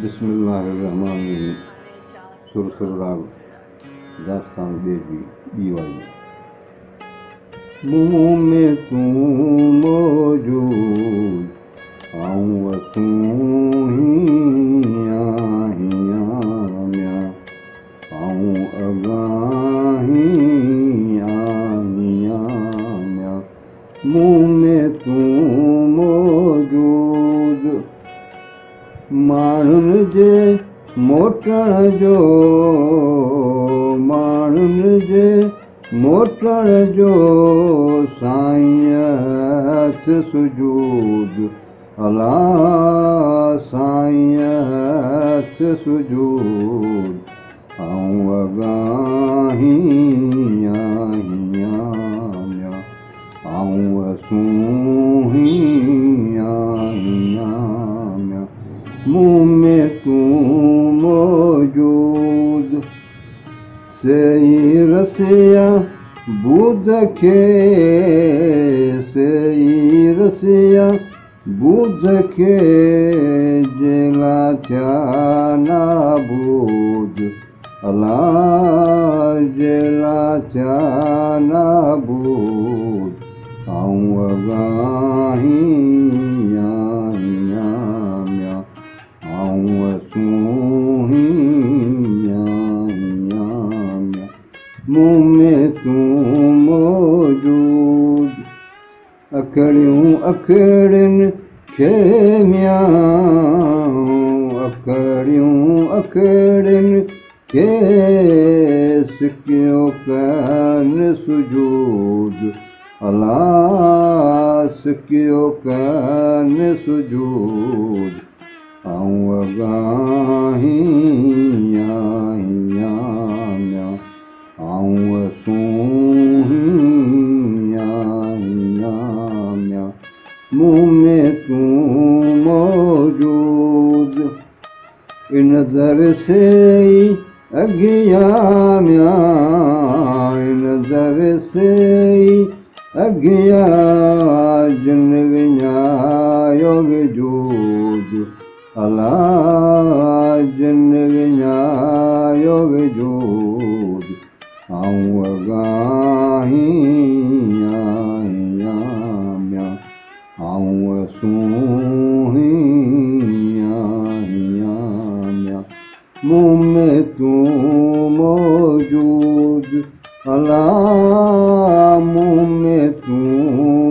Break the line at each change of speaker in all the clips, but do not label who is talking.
बिस्मिल्लाहिर्रहमानिर्रहीम। सुर राग दास्तान बेजी बीवाई। मुँह में तू मौजूद आऊँ तू हियाँ म्या आऊँ अगाही आनियाँ म्या। मुँह में तू मौजूद माण्हुनि जे मोटण जो साईं हथ सुजूद अला साईं हथ सुजूद आऊं अगाही आहियां म्या आऊं असूं हियां म्या। मुँह में तू मौजूद सही रसिया बुध के जेला थिया नाबूद अला जेला थिया नाबूद आऊं अगाही आहियां म्या आऊं असूं हियां म्या। मुँह में तू मौजूद अखड़ियूं अखड़िन खे म्या अखड़ियूं अखड़िन खे सिकियो कन सुजूद अला सिकियो कन सुजूद आऊं अगाही आहियां म्या आऊं असूं हियां म्या। मुँह में तू मौजूद नज़र से अगिया म्या नज़र से अगिया जिन विञायो वजूद अला जिन विञायो वजूद आऊं अगाही आहियां म्या आऊं असूं हियां म्या। मुँह में तू मौजूद अला मुँह में तू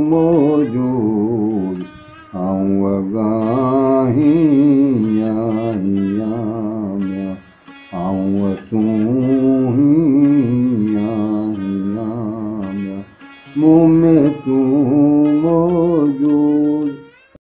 मौजूद आऊं अगाही आहियां म्या आऊं असूं हियां म्या। मुँह में तू मौजूद